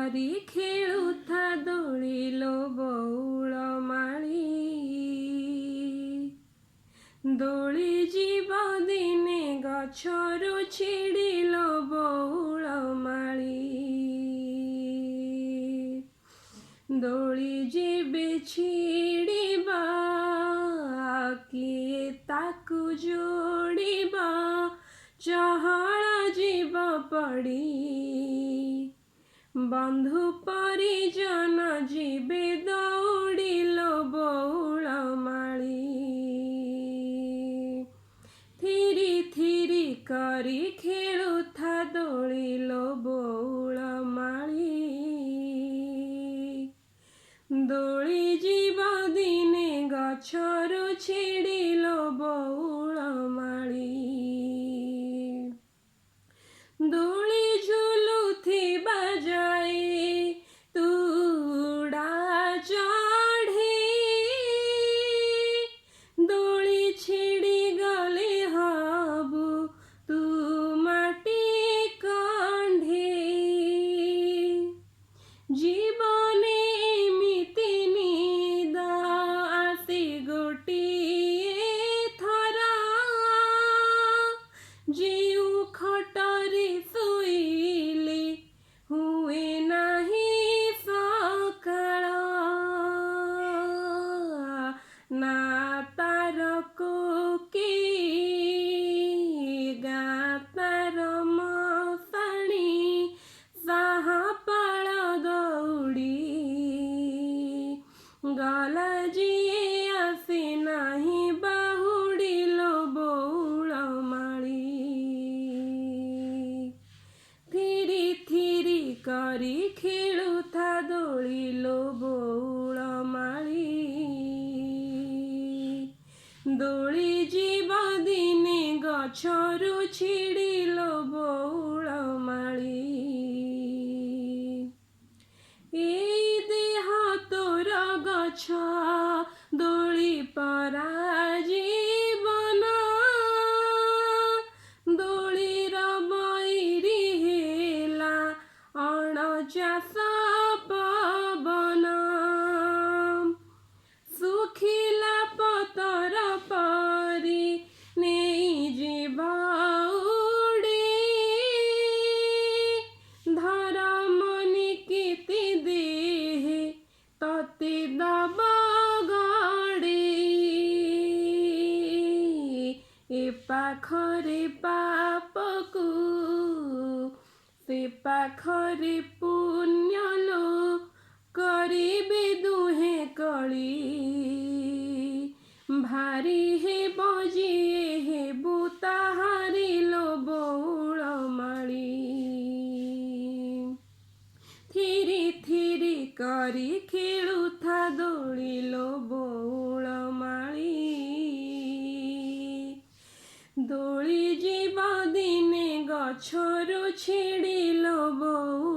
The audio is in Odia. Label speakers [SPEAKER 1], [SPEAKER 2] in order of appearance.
[SPEAKER 1] କରି ଖେଳୁଥା ଦୋଳିଲୋ ବଉଳ ମାଳି। ଦୋଳି ଯିବ ଦିନେ ଗଛରୁ ଛିଡ଼ିଲୋ ବଉଳ ମାଳି। ଦୋଳି ଯେବେ ଛିଡ଼ିବ କିଏ ତାକୁ ଯୋଡ଼ିବ, ଚହଳ ଯିବ ପଡ଼ି। ବନ୍ଧୁ ପରିଜନ ଯିବେ ଦୌଡ଼ିଲୋ ବଉଳ ମାଳି। ଥିରି ଥିରି କରି ଖେଳୁଥା ଦୋଳିଲୋ ବଉଳ ମାଳି। ଦୋଳି ଯିବ ଦିନେ ଗଛରୁ ଛିଡ଼ିଲୋ ବଉଳ ମାଳି। ଦୋଳି ଝୁଲୁଥିବା ଯାଇ ତୁ ଉଡ଼ା ଚଢ଼ି, ଦୋଳି ଛିଡ଼ିଗଲେ ହବୁ ତୁ ମାଟି କଣ୍ଢେଇ। ଜୀବନେ ଏମିତି ନିଦ ଆସି ଗୋଟିଏ ଥର, ଯେଉଁ ଖଟରେ ଶୋଇଲେ ହୁଏ ନାହିଁ ସକାଳ। ନା ତାର କୋକେଇ ଗାଁ ତାର ମଶାଣି, ସାହାପାଳ ଦଉଡ଼ି ଗଲା ଯିଏ ଆସି ନାହିଁ ବାହୁଡ଼ିଲୋ ବଉଳ ମାଳି। ଥିରି ଥିରି କରି ଖେଳୁଥା ଦୋଳିଲୋ ବଉଳ ମାଳି। ଦୋଳି ଯିବ ଦିନେ ଗଛରୁ ଛିଡ଼ିଲୋ ବଉଳ ମାଳି। ଏଇ ଦେହ ତୋର ଗଛ ଦୋଳି ପରା ଜୀବନ, ଦୋଳିର ବୈରୀ ହେଲା ଅଣଚାଷ ପବନ। ଶୁଖିଲା ପତର ପରି ନେଇଯିବ ଉଡ଼ି, ଧରମ ନିକିତି ଦେହେ ତତେ ଦବ ଗଡ଼େଇ। ଏ ପାଖରେ ପାପକୁ ସେ ପାଖରେ ପୁଣ୍ୟଲୋ, କରିବେ ଦୁହେଁ କଳି। ଭାରି ହେବ ଯିଏ ହେବୁ ତାହାରିଲୋ ବଉଳ ମାଳି। ଥିରି ଥିରି କରି ଖେଳୁଥା ଦୋଳିଲୋ ବଉଳ ମାଳି। ଦୋଳି ଯିବ ଦିନେ ଗଛରୁ ଛିଡ଼ିଲୋ ବଉଳ